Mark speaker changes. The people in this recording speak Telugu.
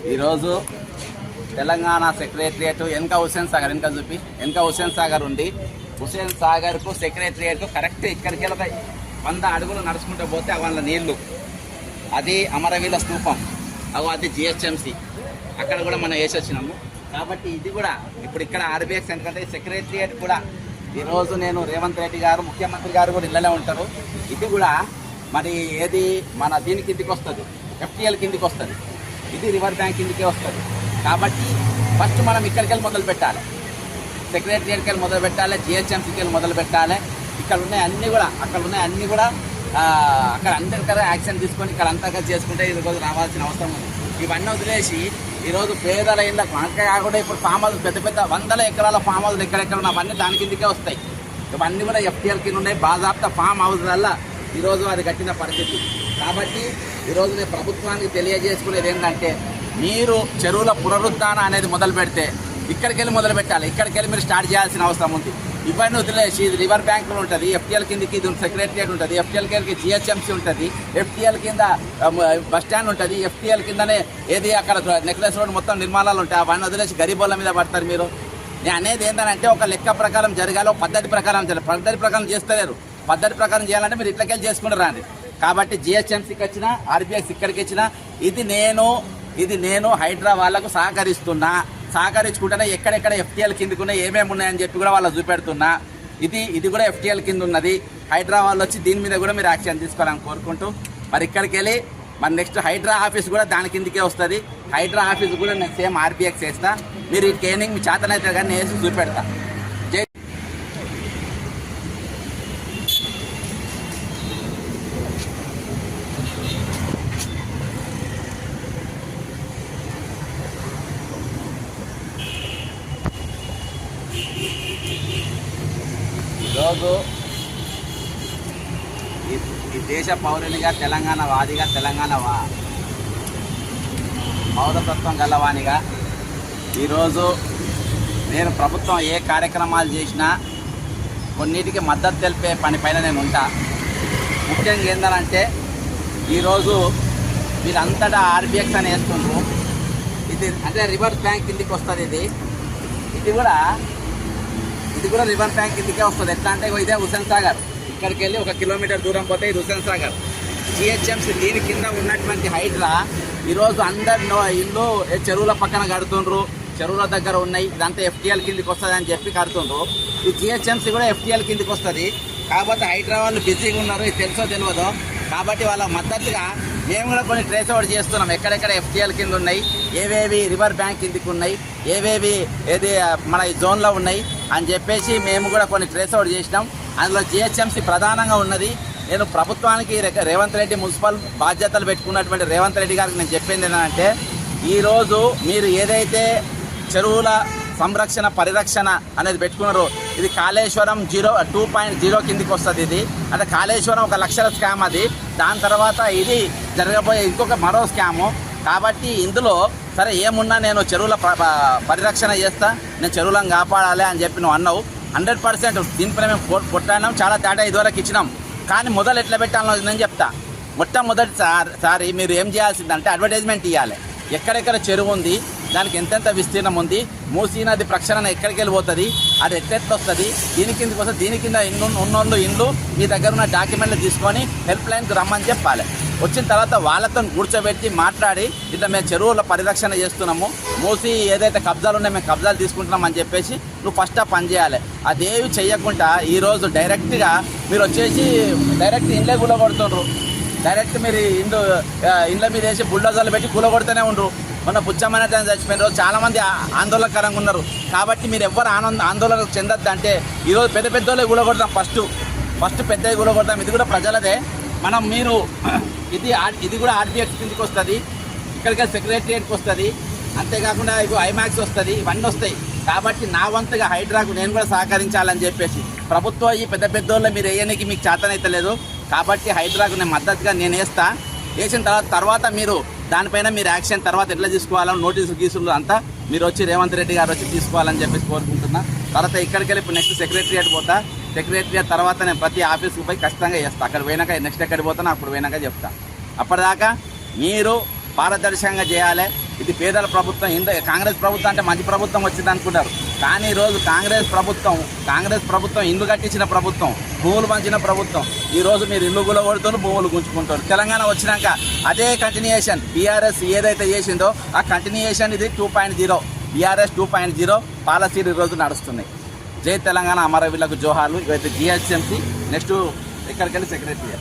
Speaker 1: ఈరోజు తెలంగాణ సెక్రటరియట్ వెనక హుస్సేన్ సాగర్ వెనక హుస్సేన్ సాగర్ ఉంది. హుస్సేన్ సాగర్కు సెక్రటరియట్కు కరెక్ట్ ఇక్కడికి ఒక 100 అడుగులు నడుచుకుంటూ పోతే వాళ్ళ నీళ్లు, అది అమరవీల స్తూపం, అది జిహెచ్ఎంసి, అక్కడ కూడా మనం వేసి వచ్చినాము. కాబట్టి ఇది కూడా ఇప్పుడు ఇక్కడ ఆర్బీఎక్స్ ఎందుకంటే సెక్రటరియట్ కూడా ఈరోజు నేను రేవంత్ రెడ్డి గారు ముఖ్యమంత్రి గారు కూడా ఇళ్ళనే ఉంటారు. ఇది కూడా మరి ఏది మన దీని కిందికి వస్తుంది, ఎఫ్టీఎల్ కిందికి వస్తుంది, ఇది రివర్ బ్యాంక్ కిందికే వస్తుంది. కాబట్టి ఫస్ట్ మనం ఇక్కడికి వెళ్ళి మొదలు పెట్టాలి, సెక్రటరియట్కి వెళ్ళి మొదలు పెట్టాలి, జిహెచ్ఎంసీకి వెళ్ళి మొదలు పెట్టాలి. ఇక్కడ ఉన్నాయి అన్నీ కూడా, అక్కడ ఉన్నాయి అన్నీ కూడా అక్కడ అందరికీ యాక్షన్ తీసుకొని ఇక్కడ అంతగా చేసుకుంటే ఈరోజు రావాల్సిన అవసరం ఉంది. ఇవన్నీ వదిలేసి ఈరోజు పేదల ఇళ్ళకు అంతే కాకుండా ఇప్పుడు ఫామ్ హౌస్ పెద్ద 100 ఎకరాల ఫామ్ హౌస్లు ఎక్కడెక్కడ ఉన్న అవన్నీ దాని కిందకే వస్తాయి. ఇవన్నీ కూడా ఎఫ్టీఎల్ కింద ఉన్నాయి. బాజాప్తా ఫామ్ హౌస్ వల్ల ఈరోజు అది కట్టిన పరిస్థితి. కాబట్టి ఈరోజు నేను ప్రభుత్వానికి తెలియజేసుకునేది ఏంటంటే, మీరు చెరువుల పునరుద్ధరణ అనేది మొదలు పెడితే ఇక్కడికి వెళ్ళి మొదలు పెట్టాలి. ఇక్కడికి వెళ్ళి మీరు స్టార్ట్ చేయాల్సిన అవసరం ఉంది. ఇవన్నీ వదిలేసి ఇది రివర్ బ్యాంక్లో ఉంటుంది, ఎఫ్టీఎల్ కిందకి ఇది సెక్రటరియట్ ఉంటుంది, ఎఫ్టీఎల్ కిందకి జిహెచ్ఎంసీ ఉంటుంది, ఎఫ్టీఎల్ కింద బస్ స్టాండ్ ఉంటుంది, ఎఫ్టీఎల్ కిందనే ఏది అక్కడ నెక్లెస్ రోడ్ మొత్తం నిర్మాణాలు ఉంటాయి. అవన్నీ వదిలేసి గరీబోళ్ళ మీద పడతారు మీరు. నేను అనేది ఏంటంటే ఒక లెక్క ప్రకారం జరగాలి, ఒక పద్ధతి ప్రకారం జరగాలి. పద్ధతి ప్రకారం చేస్తలేరు. పద్ధతి ప్రకారం చేయాలంటే మీరు ఇట్లకెళ్ళి చేసుకుంటారు అండి. కాబట్టి జిహెచ్ఎంసీకి వచ్చినా ఆర్బీఎక్స్ ఇక్కడికి వచ్చినా ఇది నేను హైడ్రా వాళ్ళకు సహకరించుకుంటేనే ఎక్కడెక్కడ ఎఫ్టీఎల్ కిందకు ఉన్నాయి, ఏమేమి ఉన్నాయని చెప్పి కూడా వాళ్ళు చూపెడుతున్నా. ఇది కూడా ఎఫ్టీఎల్ కింద ఉన్నది. హైడ్రా వాళ్ళు వచ్చి దీని మీద కూడా మీరు యాక్షన్ తీసుకోవాలని కోరుకుంటూ, మరి ఇక్కడికి వెళ్ళి మరి నెక్స్ట్ హైడ్రా ఆఫీస్ కూడా దాని కిందకే వస్తుంది. హైడ్రా ఆఫీస్ కూడా నేను సేమ్ ఆర్బీఎక్స్ వేస్తా. మీరు ఈ ట్రైనింగ్ మీ చేతనైతే కానీ నేను వేసి చూపెడతా. ఈరోజు ఈ దేశ పౌరునిగా, తెలంగాణ వాదిగా, పౌరతత్వం గలవానిగా ఈరోజు నేను ప్రభుత్వం ఏ కార్యక్రమాలు చేసినా కొన్నిటికి మద్దతు తెలిపే పనిపైన నేను ఉంటా. ముఖ్యంగా ఏంటంటే ఈరోజు వీరంతటా ఆర్బీఎక్స్ అని వేస్తుండ్రు. ఇది అంటే రివర్ బ్యాంక్ కిందికి వస్తుంది. ఇది కూడా రివర్ బ్యాంక్ కిందకే వస్తుంది. ఎట్లా అంటే ఇదే హుస్సేన్ సాగర్, ఇక్కడికి వెళ్ళి 1 కిలోమీటర్ దూరం పోతే ఇది హుస్సేన్ సాగర్. జిహెచ్ఎంసీ దీని కింద ఉన్నటువంటి హైడ్రా ఈరోజు అందరి ఇల్లు చెరువుల పక్కన కడుతుండ్రు, చెరువుల దగ్గర ఉన్నాయి, ఇదంతా ఎఫ్టీఎల్ కిందకి వస్తుంది అని చెప్పి కడుతుండ్రు. ఈ జిహెచ్ఎంసీ కూడా ఎఫ్టీఎల్ కిందకి వస్తుంది. కాబట్టి హైడ్రా వాళ్ళు బిజీగా ఉన్నారు, ఇది తెలుసో తెలియదో. కాబట్టి వాళ్ళ మద్దతుగా మేము కూడా కొన్ని ట్రేస్ అవుట్ చేస్తున్నాం, ఎక్కడెక్కడ ఎఫ్టీఎల్ కింద ఉన్నాయి, ఏవేవి రివర్ బ్యాంక్ కిందకి ఉన్నాయి, ఏవేవి ఏది మన ఈ జోన్లో ఉన్నాయి అని చెప్పేసి మేము కూడా కొన్ని ట్రేస్ అవుట్ చేసినాం. అందులో జిహెచ్ఎంసీ ప్రధానంగా ఉన్నది. నేను ప్రభుత్వానికి రేవంత్ రెడ్డి మున్సిపల్ బాధ్యతలు పెట్టుకున్నటువంటి రేవంత్ రెడ్డి గారికి నేను చెప్పింది ఏంటంటే, ఈరోజు మీరు ఏదైతే చెరువుల సంరక్షణ పరిరక్షణ అనేది పెట్టుకున్నారో ఇది కాళేశ్వరం 2.0 కిందికి వస్తుంది. ఇది అంటే కాళేశ్వరం 1 లక్షల స్కామ్, అది దాని తర్వాత ఇది జరగబోయే ఇంకొక మరో స్కాము. కాబట్టి ఇందులో సరే ఏమున్నా నేను చెరువుల పరిరక్షణ చేస్తా, నేను చెరువులను కాపాడాలి అని చెప్పి నువ్వు అన్నావు. 100% దీనిపైన మేము కొట్టాడినాం, చాలా తేడా ఇదివరకు ఇచ్చినాం. కానీ మొదలు ఎట్లా పెట్టాలో నేను చెప్తా. మొట్టమొదటిసారి మీరు ఏం చేయాల్సిందంటే అడ్వర్టైజ్మెంట్ ఇవ్వాలి. ఎక్కడెక్కడ చెరువు ఉంది, దానికి ఎంతెంత విస్తీర్ణం ఉంది, మూసీ నది ప్రక్షాళన ఎక్కడికి వెళ్ళిపోతుంది, అది ఎట్లెట్లా వస్తుంది, దీని కిందకి వస్తుంది, దీని కింద ఉన్నోళ్ళు ఇండ్లు మీ దగ్గర ఉన్న డాక్యుమెంట్లు తీసుకొని హెల్ప్ లైన్కి రమ్మని చెప్పాలి. వచ్చిన తర్వాత వాళ్ళతో కూర్చోబెట్టి మాట్లాడి ఇట్లా మేము చెరువుల పరిరక్షణ చేస్తున్నాము, మూసి ఏదైతే కబ్జాలు ఉన్నాయో మేము కబ్జాలు తీసుకుంటున్నాం అని చెప్పేసి నువ్వు ఫస్ట్ పని చేయాలి. అదేవి చెయ్యకుండా ఈరోజు డైరెక్ట్గా మీరు వచ్చేసి డైరెక్ట్ ఇండ్లే కూలగొడుతుండ్రు. డైరెక్ట్ మీరు ఇండ్ల మీద వేసి బుల్డోజర్లు పెట్టి కూలగొడుతూనే ఉండరు. మొన్న పుచ్చమైన చచ్చిపోయిన రోజు చాలామంది ఆందోళనకరంగా ఉన్నారు. కాబట్టి మీరు ఎవ్వరు ఆందోళన చెందొద్దు. అంటే ఈరోజు పెద్దోళ్ళే కూలగొడతాం, ఫస్ట్ పెద్దవి కూలగొడతాం. ఇది కూడా ప్రజలదే. మీరు ఇది కూడా ఆర్బీఎక్స్ కిందకి వస్తుంది, ఇక్కడికి సెక్రటరియట్కి వస్తుంది, అంతేకాకుండా ఐమాక్స్ వస్తుంది, ఇవన్నీ వస్తాయి. కాబట్టి నా వంతుగా హైడ్రాకు నేను కూడా సహకరించాలని చెప్పేసి ప్రభుత్వం ఈ పెద్దోళ్ళు మీరు వేయడానికి మీకు చేతనైతే లేదు. కాబట్టి హైడ్రాకు నేను మద్దతుగా నేను వేసిన తర్వాత మీరు దానిపైన మీరు యాక్షన్ తర్వాత ఎట్లా తీసుకోవాలని నోటీసులు అంతా మీరు వచ్చి రేవంత్ రెడ్డి గారు వచ్చి తీసుకోవాలని చెప్పేసి కోరుకుంటున్నా. తర్వాత ఇక్కడికి వెళ్ళి ఇప్పుడు నెక్స్ట్ సెక్రటరియట్ పోతా. సెక్రటరియట్ తర్వాత నేను ప్రతి ఆఫీస్కి పోయి ఖచ్చితంగా చేస్తాను. అక్కడ పోయినాక నెక్స్ట్ ఎక్కడికి పోతానో అప్పుడు పోయినాక చెప్తాను. అప్పటిదాకా మీరు పారదర్శకంగా చేయాలి. ఇది పేదల ప్రభుత్వం. కాంగ్రెస్ ప్రభుత్వం అంటే మంచి ప్రభుత్వం వచ్చింది అనుకున్నారు. కానీ ఈరోజు కాంగ్రెస్ ప్రభుత్వం ఇల్లు కట్టించిన ప్రభుత్వం, భూములు పంచిన ప్రభుత్వం. ఈరోజు మీరు ఇల్లు కూడా కొడుతున్నారు, భూములు గుంజుకుంటారు. తెలంగాణ వచ్చినాక అదే కంటిన్యూయేషన్. బీఆర్ఎస్ ఏదైతే చేసిందో ఆ కంటిన్యూయేషన్ ఇది 2.0. బీఆర్ఎస్ 2.0 పాలసీలు ఈరోజు నడుస్తున్నాయి. జై తెలంగాణ, అమరవీరులకు జోహార్లు. ఇవైతే జిహెచ్ఎంసీ. నెక్స్ట్ ఇక్కడికి వెళ్ళి సెక్రటరీ.